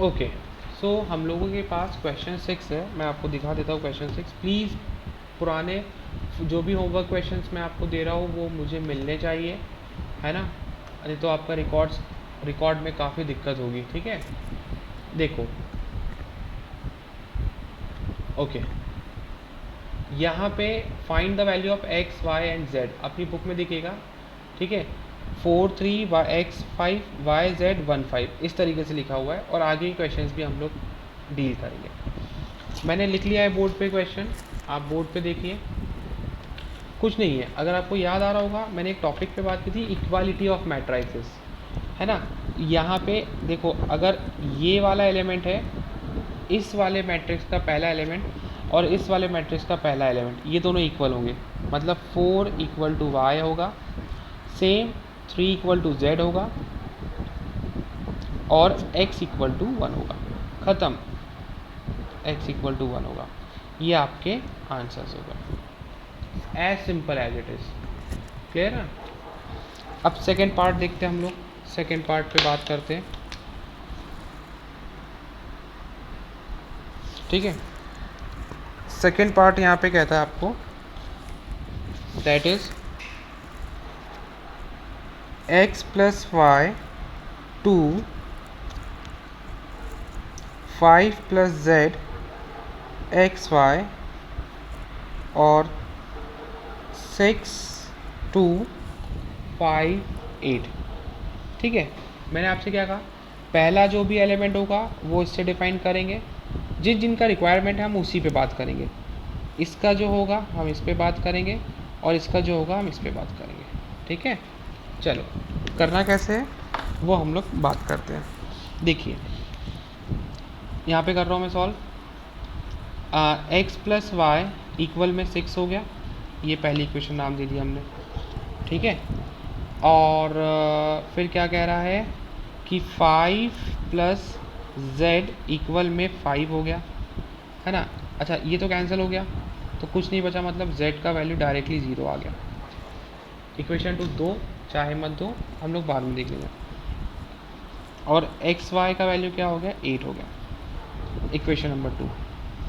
Okay, सो हम लोगों के पास क्वेश्चन 6 है, मैं आपको दिखा देता हूँ क्वेश्चन 6। प्लीज़ पुराने जो भी होमवर्क क्वेश्चंस मैं आपको दे रहा हूँ वो मुझे मिलने चाहिए, है ना, नहीं तो आपका रिकॉर्ड में काफ़ी दिक्कत होगी। ठीक है, देखो, ओके, यहाँ पे find the value of x y and z अपनी बुक में दिखेगा। ठीक है, 4 3 वाई एक्स 5 वाई जेड 1 5 इस तरीके से लिखा हुआ है, और आगे के क्वेश्चंस भी हम लोग डील करेंगे। मैंने लिख लिया है बोर्ड पे क्वेश्चन, आप बोर्ड पे देखिए। कुछ नहीं है, अगर आपको याद आ रहा होगा मैंने एक टॉपिक पे बात की थी, इक्वालिटी ऑफ मैट्राइसेस, है ना। यहाँ पे देखो, अगर ये वाला एलिमेंट है, इस वाले मैट्रिक्स का पहला एलिमेंट और इस वाले मैट्रिक्स का पहला एलिमेंट, ये दोनों इक्वल होंगे, मतलब 4 इक्वल टू वाई होगा, सेम 3 इक्वल टू जेड होगा, और x इक्वल टू 1 होगा। ख़त्म, x इक्वल टू 1 होगा। ये आपके आंसर्स हो गए, as simple as it is. Clear है। अब सेकेंड पार्ट देखते हैं हम लोग, सेकेंड पार्ट पे बात करते हैं। ठीक है, सेकेंड पार्ट यहाँ पे कहता है आपको, that is x plus y 2 5 plus z x y और 6 2 5 8। ठीक है, मैंने आपसे क्या कहा, पहला जो भी एलिमेंट होगा वो इससे डिफाइन करेंगे, जिनका रिक्वायरमेंट है हम उसी पे बात करेंगे। इसका जो होगा हम इस पे बात करेंगे, और इसका जो होगा हम इस पे बात करेंगे। ठीक है, चलो करना कैसे है वो हम लोग बात करते हैं। देखिए, यहाँ पे कर रहा हूँ मैं solve. X plus y equal में 6 हो गया, ये पहली इक्वेशन नाम दे दिया हमने। ठीक है, और फिर क्या कह रहा है कि 5 प्लस जेड इक्वल में 5 हो गया, है ना। अच्छा, ये तो कैंसिल हो गया, तो कुछ नहीं बचा, मतलब z का वैल्यू डायरेक्टली 0 आ गया। इक्वेशन 2 दो चाहे मत दो, हम लोग बाद में देख लेंगे। और एक्स वाई का वैल्यू क्या हो गया, 8 हो गया, इक्वेशन नंबर 2।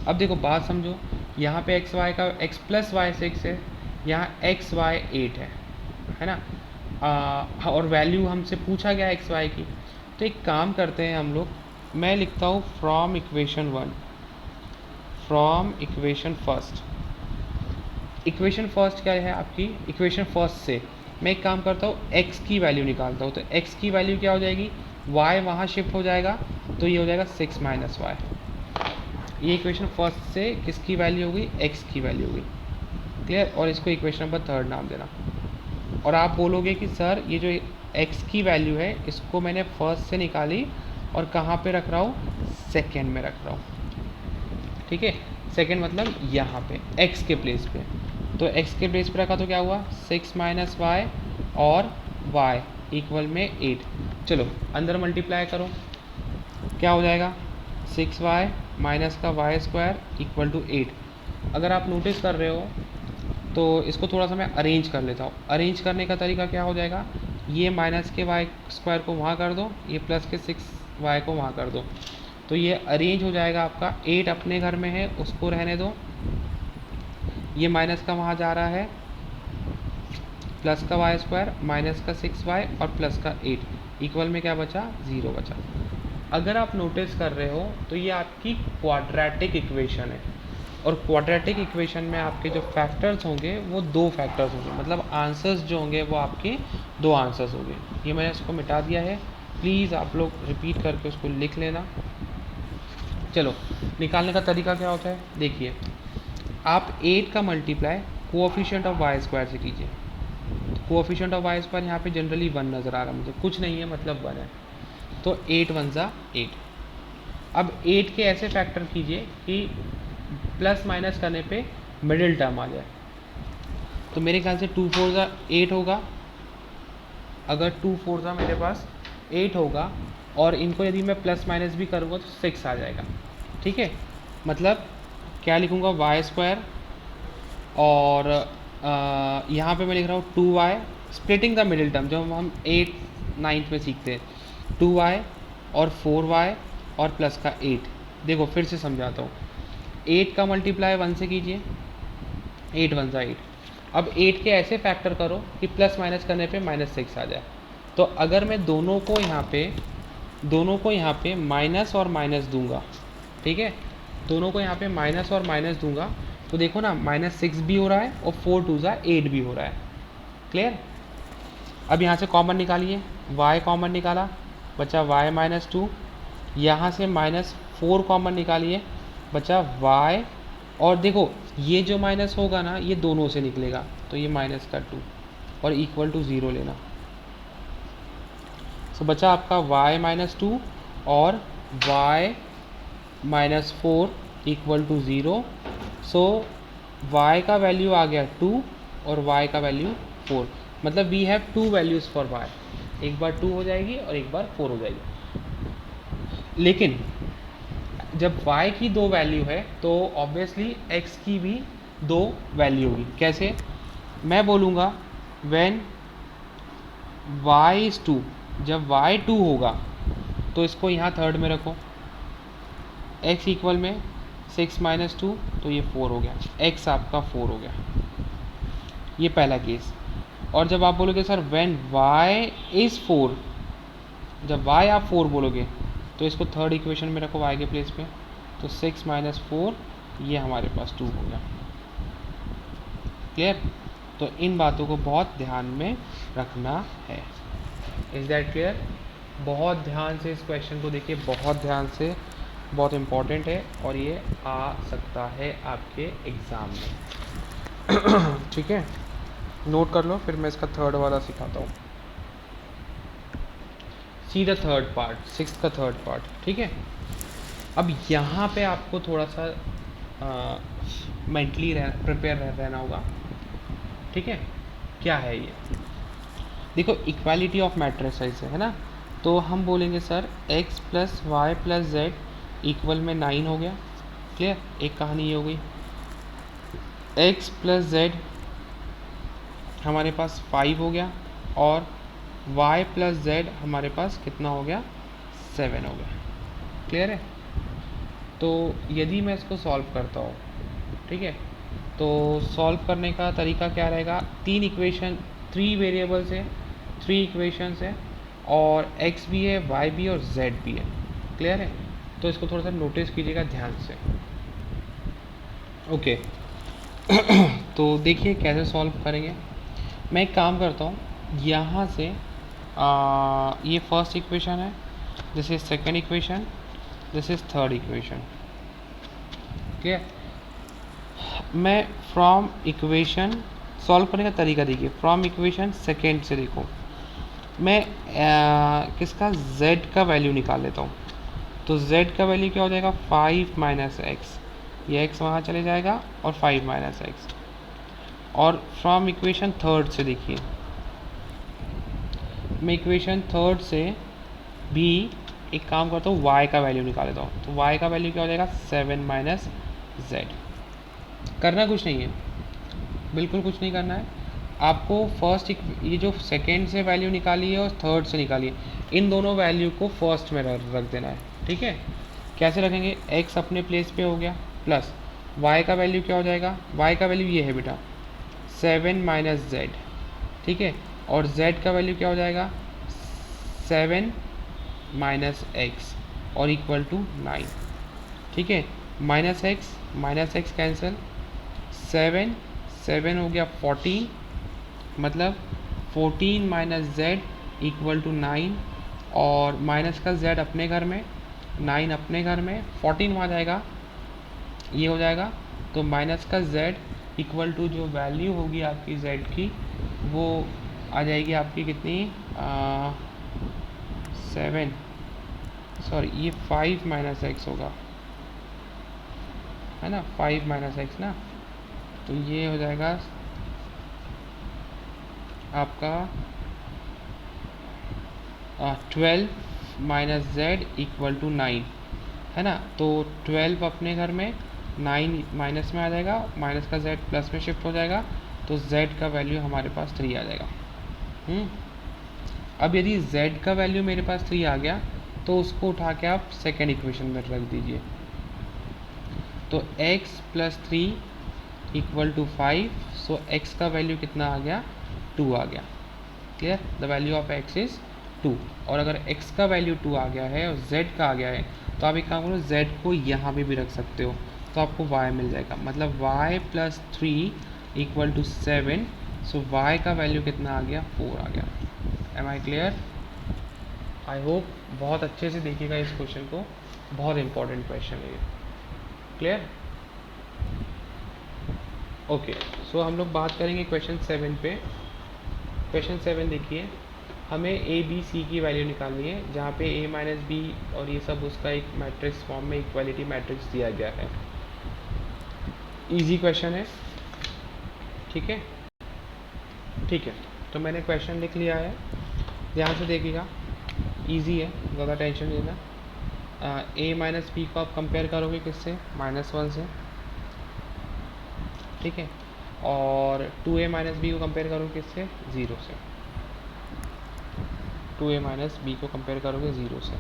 अब देखो बात समझो, यहाँ पे एक्स वाई का एक्स प्लस वाई 6 है, यहाँ एक्स वाई 8 है ना। और वैल्यू हमसे पूछा गया एक्स वाई की, तो एक काम करते हैं हम लोग, मैं लिखता हूँ from equation 1, from equation first. Equation first क्या है आपकी, इक्वेशन फर्स्ट से मैं एक काम करता हूँ, x की वैल्यू निकालता हूँ। तो x की वैल्यू क्या हो जाएगी, y वहाँ शिफ्ट हो जाएगा, तो ये हो जाएगा 6 माइनस वाई। ये इक्वेशन फर्स्ट से किसकी वैल्यू होगी, x की वैल्यू होगी। क्लियर, और इसको इक्वेशन नंबर 3 नाम देना। और आप बोलोगे कि सर ये जो x की वैल्यू है इसको मैंने फर्स्ट से निकाली और कहाँ पे रख रहा हूँ, सेकेंड में रख रहा हूँ। ठीक है, सेकेंड मतलब यहाँ पे x के प्लेस पे, तो x के प्लेस पे रखा तो क्या हुआ, 6 माइनस वाई और y इक्वल में 8। चलो अंदर मल्टीप्लाई करो, क्या हो जाएगा, 6y माइनस का वाई स्क्वायर इक्वल टू 8। अगर आप नोटिस कर रहे हो तो इसको थोड़ा सा मैं अरेंज कर लेता हूँ। अरेंज करने का तरीका क्या हो जाएगा, ये माइनस के वाई स्क्वायर को वहाँ कर दो, ये प्लस के 6y को वहाँ कर दो, तो ये अरेंज हो जाएगा आपका। 8 अपने घर में है, उसको रहने दो, ये माइनस का वहाँ जा रहा है, प्लस का वाई स्क्वायर माइनस का 6y और प्लस का 8 इक्वल में क्या बचा, 0 बचा। अगर आप नोटिस कर रहे हो तो ये आपकी क्वाड्रेटिक इक्वेशन है, और क्वाड्रेटिक इक्वेशन में आपके जो फैक्टर्स होंगे वो 2 फैक्टर्स होंगे, मतलब आंसर्स जो होंगे वो आपके 2 आंसर्स होंगे। ये मैंने इसको मिटा दिया है, प्लीज़ आप लोग रिपीट करके उसको लिख लेना। चलो निकालने का तरीका क्या होता है, देखिए, आप 8 का multiply coefficient of y square से कीजिए। कोएफिशिएंट ऑफ वाई स्क्वायर यहाँ पे जनरली 1 नज़र आ रहा है मुझे, कुछ नहीं है मतलब 1 है, तो 8 1 जा 8। अब 8 के ऐसे फैक्टर कीजिए कि प्लस माइनस करने पे मिडिल टर्म आ जाए, तो मेरे ख्याल से 2 4 जा 8 होगा। अगर 2 4 जा मेरे पास 8 होगा, और इनको यदि मैं प्लस माइनस भी करूँगा तो 6 आ जाएगा। ठीक है, मतलब क्या लिखूँगा, वाई स्क्वायर, और यहाँ पे मैं लिख रहा हूँ 2y, splitting the middle term जो हम 8 9th में सीखते हैं, 2y और 4y और प्लस का 8। देखो फिर से समझाता हूँ, 8 का मल्टीप्लाई 1 से कीजिए, 8 1 8। अब 8 के ऐसे फैक्टर करो कि प्लस माइनस करने पे -6 आ जाए। तो अगर मैं दोनों को यहाँ पे माइनस और माइनस दूंगा, ठीक है, दोनों को यहाँ पे माइनस और माइनस दूंगा, तो देखो ना -6 भी हो रहा है और 4 2 8 भी हो रहा है। क्लियर? अब यहाँ से कॉमन निकालिए, y कॉमन निकाला, बचा y -2। यहाँ से -4 कॉमन निकालिए, बचा y, और देखो ये जो माइनस होगा ना ये दोनों से निकलेगा, तो ये -2 और इक्वल टू 0 लेना। सो बचा आपका y -2 और y -4 equal to 0। So y का वैल्यू आ गया 2 और y का वैल्यू 4। मतलब we have 2 values for y, एक बार 2 हो जाएगी और एक बार 4 हो जाएगी। लेकिन जब y की 2 वैल्यू है तो ऑब्वियसली x की भी 2 वैल्यू होगी। कैसे? मैं बोलूँगा व्हेन y इज़ 2, जब y 2 होगा तो इसको यहाँ थर्ड में रखो, x इक्वल में 6 - 2 तो ये 4 हो गया, x आपका 4 हो गया। ये पहला केस। और जब आप बोलोगे सर व्हेन y इज़ 4, जब y आप 4 बोलोगे तो इसको थर्ड इक्वेशन में रखो y के प्लेस पे, तो 6 - 4 ये हमारे पास 2 हो गया। क्लियर? तो इन बातों को बहुत ध्यान में रखना है। Is that clear? बहुत ध्यान से इस क्वेश्चन को देखिए, बहुत ध्यान से, बहुत इम्पॉर्टेंट है और ये आ सकता है आपके एग्ज़ाम में। ठीक है, नोट कर लो, फिर मैं इसका थर्ड वाला सिखाता हूँ। See the third part, 6th का थर्ड पार्ट। ठीक है, अब यहाँ पे आपको थोड़ा सा मेंटली प्रिपेयर रहना होगा। ठीक है, क्या है ये? देखो इक्वालिटी ऑफ मैट्रिसेस है ना, तो हम बोलेंगे sir x + y + z equal में 9 हो गया। क्लियर? एक कहानी ये हो गई। x + z हमारे पास 5 हो गया और y + z हमारे पास कितना हो गया? 7 हो गया। क्लियर है? तो यदि मैं इसको सॉल्व करता हूँ, ठीक है, तो सॉल्व करने का तरीका क्या रहेगा? 3 वेरिएबल्स है, 3 इक्वेशंस है और x भी है, y भी और z भी है। क्लियर है? तो इसको थोड़ा सा नोटिस कीजिएगा ध्यान से। ओके। तो देखिए कैसे सॉल्व करेंगे। मैं एक काम करता हूँ, यहाँ से ये फर्स्ट इक्वेशन है, this is second equation, this is third equation. Clear? मैं फ्रॉम इक्वेशन सॉल्व करने का तरीका देखिए, फ्रॉम इक्वेशन सेकेंड से देखो, मैं किसका z का वैल्यू निकाल लेता हूँ। तो z का वैल्यू क्या हो जाएगा? 5 - x, ये x वहाँ चले जाएगा और 5 - x। और फ्रॉम इक्वेशन थर्ड से देखिए, मैं इक्वेशन थर्ड से भी एक काम करता हूँ, y का वैल्यू निकाल लेता हूँ। तो y का वैल्यू क्या हो जाएगा? 7 - z। करना कुछ नहीं है, बिल्कुल कुछ नहीं करना है आपको। फर्स्ट ये जो सेकेंड से वैल्यू निकाली है और थर्ड से निकाली है, इन दोनों वैल्यू को फर्स्ट में रख देना है। ठीक है, कैसे रखेंगे? x अपने प्लेस पे हो गया, प्लस y का वैल्यू क्या हो जाएगा? y का वैल्यू ये है बेटा 7 - z। ठीक है, और z का वैल्यू क्या हो जाएगा? 7 - x और इक्वल टू 9। ठीक है, -x कैंसिल, 7 हो गया 14, मतलब 14 - z इक्वल टू 9, और माइनस का z अपने घर में, 9 अपने घर में, 14 वहाँ जाएगा, ये हो जाएगा। तो माइनस का z इक्वल टू जो वैल्यू होगी आपकी z की, वो आ जाएगी आपकी कितनी? 7, सॉरी ये 5 - x होगा, है ना, 5 - x ना, तो ये हो जाएगा आपका 12 - z इक्वल टू 9, है ना। तो 12 अपने घर में, 9 माइनस में आ जाएगा, माइनस का z प्लस में शिफ्ट हो जाएगा, तो z का वैल्यू हमारे पास 3 आ जाएगा। अब यदि z का वैल्यू मेरे पास 3 आ गया, तो तो उसको उठा के आप सेकेंड इक्वेशन में रख दीजिए। तो x plus 3 equal to 5, so x का वैल्यू कितना आ गया, 2 आ गया। Clear, the value of x is 2। और अगर x का वैल्यू 2 आ गया है और z का आ गया है, तो आप एक काम करो, z को यहाँ पे भी रख सकते हो, तो आपको y मिल जाएगा। मतलब y plus 3 equal to 7, so y का वैल्यू कितना आ गया, 4 आ गया। Am I clear? I hope बहुत अच्छे से देखिएगा इस क्वेश्चन को, बहुत इंपॉर्टेंट क्वेश्चन है ये। क्लियर? ओके, सो हम लोग बात करेंगे क्वेश्चन 7 पे। क्वेश्चन 7 देखिए, हमें ए बी सी की वैल्यू निकालनी है, जहाँ पे ए माइनस बी और ये सब उसका एक मैट्रिक्स फॉर्म में इक्वालिटी मैट्रिक्स दिया गया है। इजी क्वेश्चन है, ठीक है? ठीक है, तो मैंने क्वेश्चन लिख लिया है, ध्यान से देखिएगा, इजी है, ज़्यादा टेंशन नहीं लेना। ए माइनस बी को आप कंपेयर करोगे किससे, -1 से, ठीक है? और 2a माइनस बी को कंपेयर करोगे किससे, 0 से। 2a माइनस बी को कंपेयर करोगे 0 से,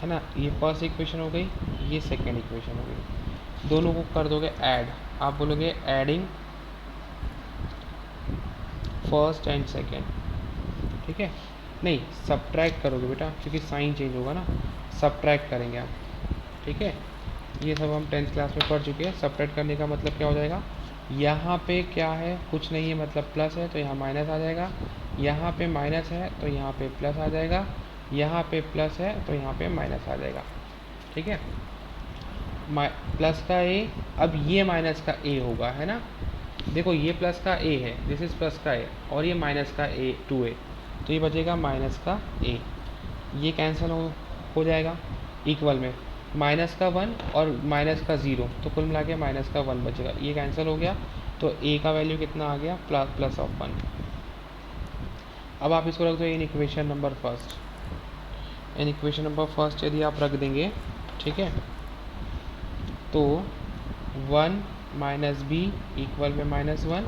है ना? ये फर्स्ट इक्वेशन हो गई, ये सेकेंड इक्वेशन हो गई। दोनों को कर दोगे ऐड, आप बोलोगे एडिंग फर्स्ट एंड सेकेंड, ठीक है? नहीं, सब्ट्रैक्ट करोगे बेटा, क्योंकि साइन चेंज होगा ना, सब्ट्रैक्ट करेंगे आप, ठीक है? ये सब हम 10th क्लास में पढ़ चुके हैं। सब्ट्रैक्ट करने का मतलब क्या हो जाएगा, यहाँ पे क्या है, कुछ नहीं है, मतलब प्लस है तो यहाँ माइनस आ जाएगा, यहाँ पे माइनस है तो यहाँ पे प्लस आ जाएगा, यहाँ पे प्लस है तो यहाँ पे माइनस आ जाएगा, ठीक है? प्लस का ए, अब ये माइनस का ए होगा, है ना? देखो ये प्लस का ए है, दिस इज प्लस का ए, और ये माइनस का ए 2a, तो ये बचेगा माइनस का ए, ये कैंसिल हो जाएगा इक्वल में, माइनस का 1 और माइनस का 0, तो कुल मिला के माइनस का 1 बचेगा, ये कैंसिल हो गया, तो a का वैल्यू कितना आ गया, प्लस ऑफ 1। अब आप इसको रख दो in equation number first, in equation number first यदि आप रख देंगे, ठीक है, तो 1 माइनस बी इक्वल में -1,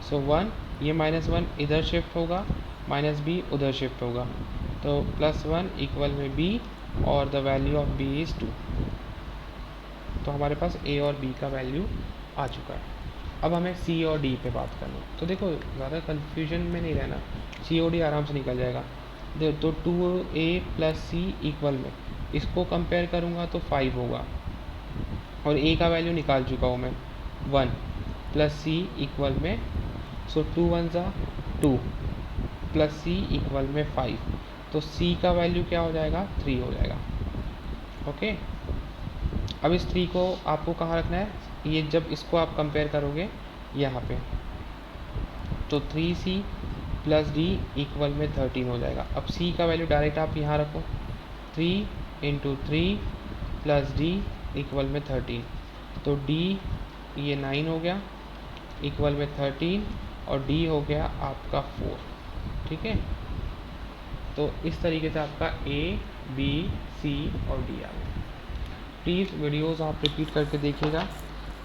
सो 1, ये -1 इधर शिफ्ट होगा, माइनस बी उधर शिफ्ट होगा, तो +1 इक्वल में b, और the value of b is 2। तो हमारे पास a और b का वैल्यू आ चुका है। अब हमें c और d पे बात करनी है। तो देखो ज़्यादा कन्फ्यूजन में नहीं रहना, c और d आराम से निकल जाएगा। तो 2a प्लस c इक्वल में, इसको कंपेयर करूँगा तो 5 होगा, और a का वैल्यू निकाल चुका हूँ मैं 1, प्लस c इक्वल में, सो 2 1 ज़ा 2, प्लस c इक्वल में 5, तो c का वैल्यू क्या हो जाएगा, 3 हो जाएगा। ओके, अब इस 3 को आपको कहाँ रखना है, ये जब इसको आप कंपेयर करोगे यहाँ पे, तो 3c प्लस d इक्वल में 13 हो जाएगा। अब c का वैल्यू डायरेक्ट आप यहाँ रखो, 3 इंटू 3 प्लस d इक्वल में 13, तो d ये 9 हो गया इक्वल में 13, और d हो गया आपका 4, ठीक है? तो इस तरीके से आपका a, b, c और d आ गया। प्लीज़ वीडियोज़ आप रिपीट करके देखिएगा,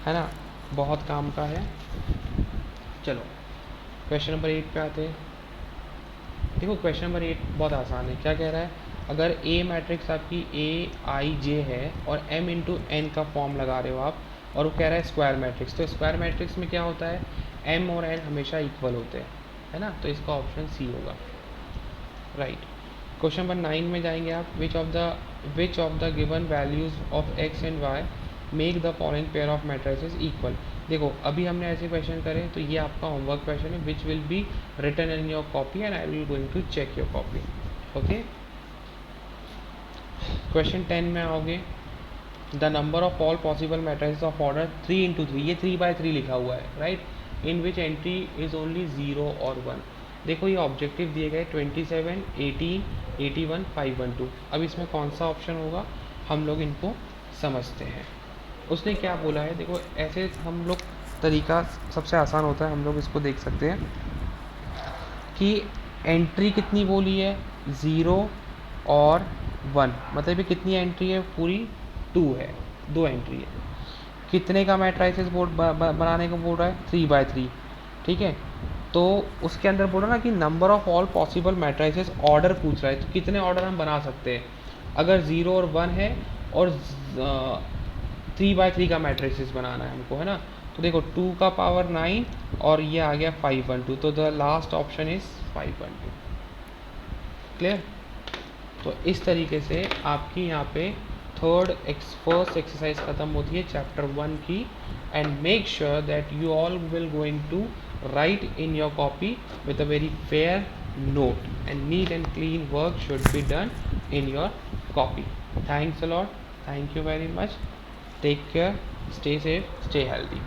है ना, बहुत काम का है। चलो क्वेश्चन नंबर 8 पे आते हैं। देखो क्वेश्चन नंबर 8 बहुत आसान है। क्या कह रहा है, अगर ए मैट्रिक्स आपकी AIJ है और m इंटू एन का फॉर्म लगा रहे हो आप, और वो कह रहा है स्क्वायर मैट्रिक्स, तो स्क्वायर मैट्रिक्स में क्या होता है, m और n हमेशा इक्वल होते हैं, है ना? तो इसका ऑप्शन सी होगा, राइट। क्वेश्चन नंबर 9 में जाएंगे आप, which of the given values of x and y make the following pair of matrices equal. देखो अभी हमने ऐसे क्वेश्चन करे, तो ये आपका होमवर्क क्वेश्चन है, which will be written in your copy and I will going to check your copy. Okay, question 10 में आओगे, the number of all possible matrices of order 3 into 3, ये 3/3 लिखा हुआ है, right, in which entry is only 0 और 1। देखो ये objective दिए गए 27, 18, 81, 512। अब इसमें कौन सा ऑप्शन होगा, हम लोग इनको समझते हैं। उसने क्या बोला है, देखो ऐसे हम लोग तरीका सबसे आसान होता है, हम लोग इसको देख सकते हैं कि एंट्री कितनी बोली है, 0 और 1, मतलब ये कितनी एंट्री है, पूरी 2 है, 2 एंट्री है। कितने का मैट्रिसेस बोर्ड बनाने को बोल रहा है, 3/3, ठीक है? तो उसके अंदर बोला ना कि number of all possible matrices order पूछ रहा है, तो कितने ऑर्डर हम बना सकते हैं। अगर 0 और 1 है और 3/3 का मैट्रिक्स बनाना है हमको, है ना। तो देखो 2 का पावर 9 और ये आ गया 512, तो the last option is 512। Clear. तो इस तरीके से आपकी यहाँ पे फर्स्ट एक्सरसाइज ख़त्म होती है चैप्टर 1 की। And make sure that you all will going to write in your copy with a very fair note, and neat and clean work should be done in your copy. Thanks a lot. Thank you very much. Take care. Stay safe. Stay healthy.